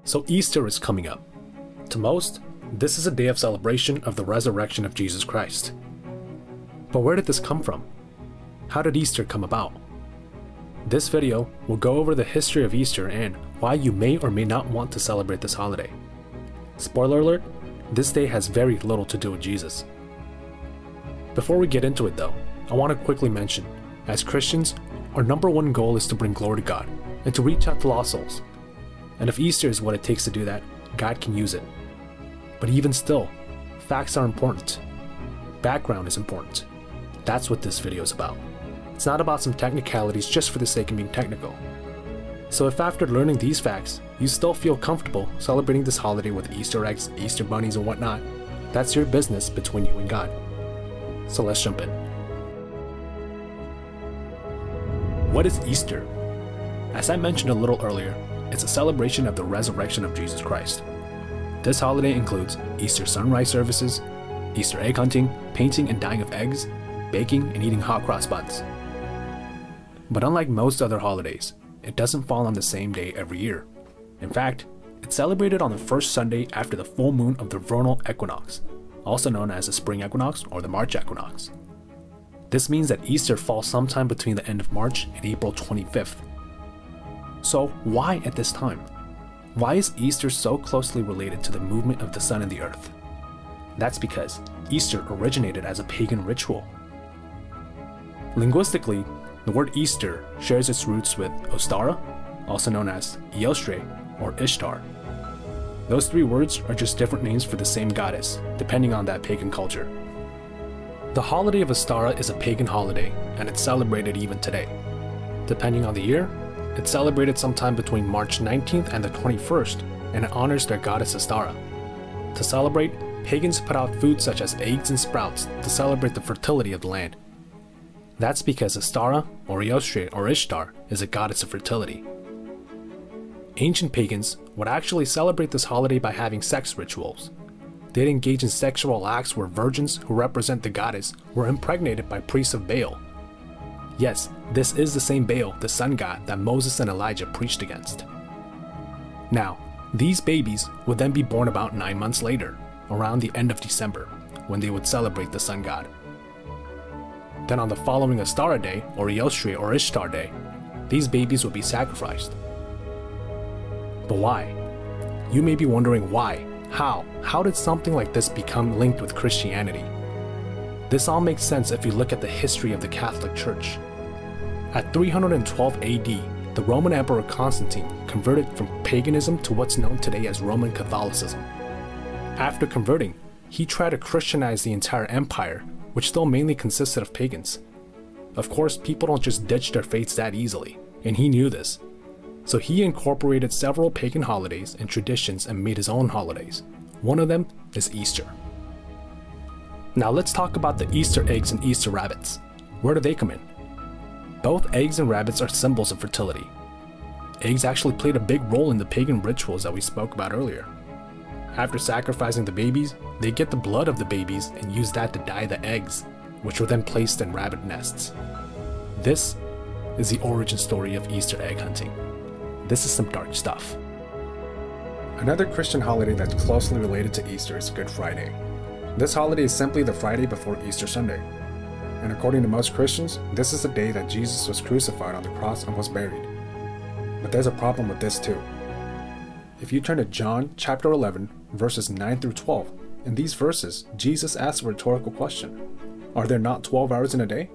So Easter is coming up. To most, this is a day of celebration of the resurrection of Jesus Christ. But where did this come from? How did Easter come about? This video will go over the history of Easter and why you may or may not want to celebrate this holiday. Spoiler alert, this day has very little to do with Jesus. Before we get into it though, I want to quickly mention, as Christians, our number one goal is to bring glory to God and to reach out to lost souls. And if Easter is what it takes to do that, God can use it. But even still, facts are important. Background is important. That's what this video is about. It's not about some technicalities just for the sake of being technical. So if after learning these facts, you still feel comfortable celebrating this holiday with Easter eggs, Easter bunnies, and whatnot, that's your business between you and God. So let's jump in. What is Easter? As I mentioned a little earlier, it's a celebration of the resurrection of Jesus Christ. This holiday includes Easter sunrise services, Easter egg hunting, painting and dyeing of eggs, baking and eating hot cross buns. But unlike most other holidays, it doesn't fall on the same day every year. In fact, it's celebrated on the first Sunday after the full moon of the vernal equinox, also known as the spring equinox or the March equinox. This means that Easter falls sometime between the end of March and April 25th. So why at this time? Why is Easter so closely related to the movement of the sun and the earth? That's because Easter originated as a pagan ritual. Linguistically, the word Easter shares its roots with Ostara, also known as Eostre or Ishtar. Those three words are just different names for the same goddess, depending on that pagan culture. The holiday of Ostara is a pagan holiday, and it's celebrated even today. Depending on the year, it's celebrated sometime between March 19th and the 21st, and it honors their goddess Ostara. To celebrate, pagans put out food such as eggs and sprouts to celebrate the fertility of the land. That's because Ostara, or Eostre, or Ishtar, is a goddess of fertility. Ancient pagans would actually celebrate this holiday by having sex rituals. They'd engage in sexual acts where virgins who represent the goddess were impregnated by priests of Baal. Yes, this is the same Baal, the sun god, that Moses and Elijah preached against. Now, these babies would then be born about 9 months later, around the end of December, when they would celebrate the sun god. Then on the following Ostara day, or Eostre or Ishtar day, these babies would be sacrificed. But why? You may be wondering why, how did something like this become linked with Christianity? This all makes sense if you look at the history of the Catholic Church. At 312 AD, the Roman Emperor Constantine converted from paganism to what's known today as Roman Catholicism. After converting, he tried to Christianize the entire empire, which still mainly consisted of pagans. Of course, people don't just ditch their faiths that easily, and he knew this. So he incorporated several pagan holidays and traditions and made his own holidays. One of them is Easter. Now let's talk about the Easter eggs and Easter rabbits. Where do they come in? Both eggs and rabbits are symbols of fertility. Eggs actually played a big role in the pagan rituals that we spoke about earlier. After sacrificing the babies, they get the blood of the babies and use that to dye the eggs, which were then placed in rabbit nests. This is the origin story of Easter egg hunting. This is some dark stuff. Another Christian holiday that's closely related to Easter is Good Friday. This holiday is simply the Friday before Easter Sunday. And according to most Christians, this is the day that Jesus was crucified on the cross and was buried. But there's a problem with this too. If you turn to John chapter 11, verses 9 through 12, in these verses, Jesus asks a rhetorical question. Are there not 12 hours in a day?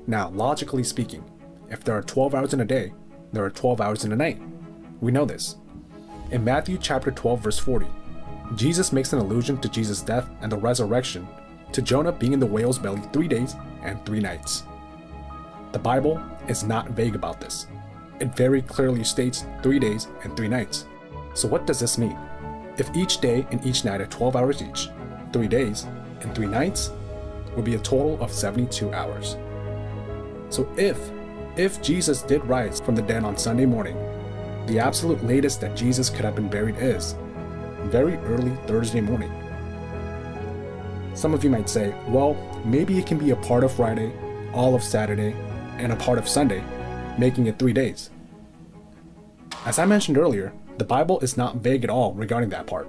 Now, logically speaking, if there are 12 hours in a day, there are 12 hours in a night. We know this. In Matthew chapter 12, verse 40, Jesus makes an allusion to Jesus' death and the resurrection to Jonah being in the whale's belly 3 days and 3 nights. The Bible is not vague about this. It very clearly states 3 days and 3 nights. So what does this mean? If each day and each night are 12 hours each, 3 days and 3 nights would be a total of 72 hours. So if Jesus did rise from the dead on Sunday morning, the absolute latest that Jesus could have been buried is very early Thursday morning. Some of you might say, well, maybe it can be a part of Friday, all of Saturday, and a part of Sunday, making it 3 days. As I mentioned earlier, The Bible is not vague at all regarding that part.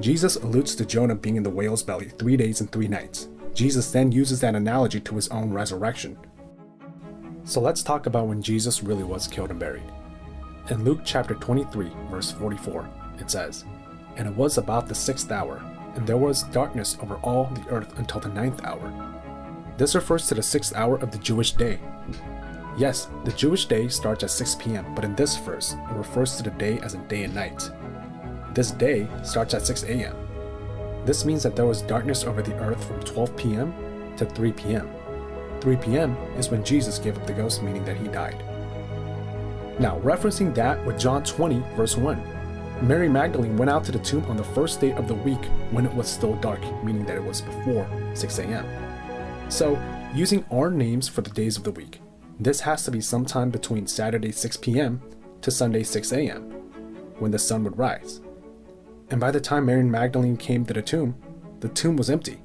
Jesus alludes to Jonah being in the whale's belly 3 days and 3 nights. Jesus then uses that analogy to his own resurrection. So let's talk about when Jesus really was killed and buried. In Luke chapter 23, verse 44, it says, "And it was about the 6th hour, and there was darkness over all the earth until the 9th hour." This refers to the 6th hour of the Jewish day. Yes, the Jewish day starts at 6 p.m., but in this verse, it refers to the day as a day and night. This day starts at 6 a.m. This means that there was darkness over the earth from 12 p.m. to 3 p.m. 3 p.m. is when Jesus gave up the ghost, meaning that he died. Now, referencing that with John 20, verse 1, Mary Magdalene went out to the tomb on the first day of the week when it was still dark, meaning that it was before 6 a.m. So, using our names for the days of the week, this has to be sometime between Saturday 6 p.m. to Sunday 6 a.m., when the sun would rise. And by the time Mary Magdalene came to the tomb was empty.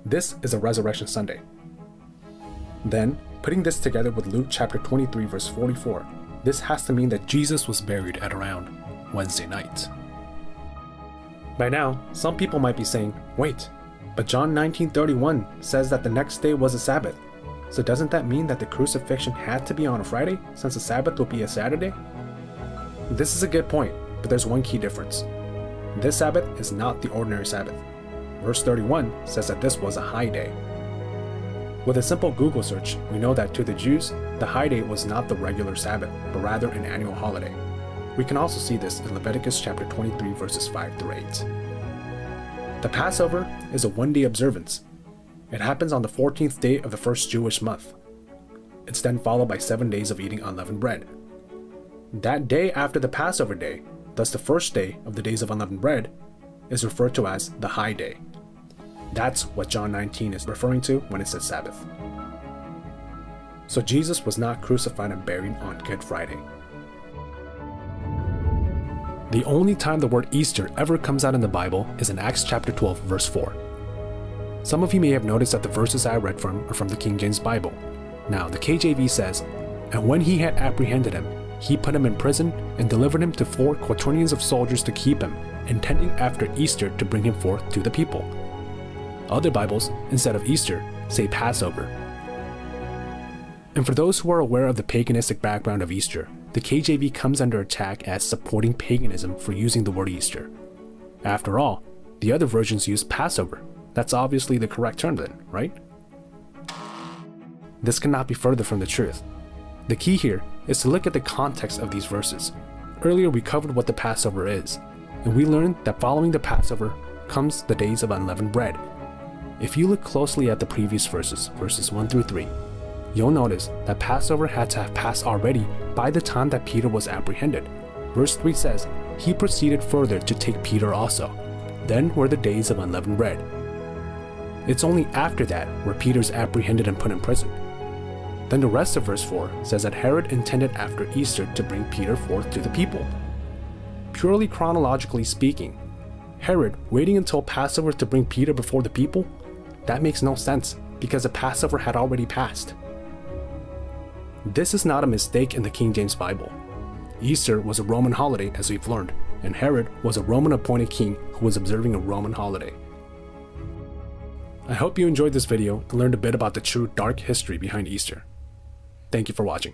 This is a Resurrection Sunday. Then, putting this together with Luke chapter 23 verse 44, this has to mean that Jesus was buried at around Wednesday night. By now, some people might be saying, wait, but John 19:31 says that the next day was a Sabbath. So doesn't that mean that the crucifixion had to be on a Friday, since the Sabbath would be a Saturday? This is a good point, but there's one key difference. This Sabbath is not the ordinary Sabbath. Verse 31 says that this was a high day. With a simple Google search, we know that to the Jews, the high day was not the regular Sabbath, but rather an annual holiday. We can also see this in Leviticus chapter 23 verses 5 through 8. The Passover is a one-day observance. It happens on the 14th day of the first Jewish month. It's then followed by 7 days of eating unleavened bread. That day after the Passover day, thus the first day of the days of unleavened bread, is referred to as the high day. That's what John 19 is referring to when it says Sabbath. So Jesus was not crucified and buried on Good Friday. The only time the word Easter ever comes out in the Bible is in Acts chapter 12 verse 4. Some of you may have noticed that the verses I read from are from the King James Bible. Now the KJV says, "And when he had apprehended him, he put him in prison and delivered him to 4 quaternions of soldiers to keep him, intending after Easter to bring him forth to the people." Other Bibles, instead of Easter, say Passover. And for those who are aware of the paganistic background of Easter, the KJV comes under attack as supporting paganism for using the word Easter. After all, the other versions use Passover. That's obviously the correct term then, right? This cannot be further from the truth. The key here is to look at the context of these verses. Earlier we covered what the Passover is, and we learned that following the Passover comes the days of unleavened bread. If you look closely at the previous verses, verses 1 through 3, you'll notice that Passover had to have passed already by the time that Peter was apprehended. Verse 3 says, "He proceeded further to take Peter also. Then were the days of unleavened bread." It's only after that where Peter's apprehended and put in prison. Then the rest of verse 4 says that Herod intended after Easter to bring Peter forth to the people. Purely chronologically speaking, Herod waiting until Passover to bring Peter before the people? That makes no sense, because the Passover had already passed. This is not a mistake in the King James Bible. Easter was a Roman holiday, as we've learned, and Herod was a Roman appointed king who was observing a Roman holiday. I hope you enjoyed this video and learned a bit about the true dark history behind Easter. Thank you for watching.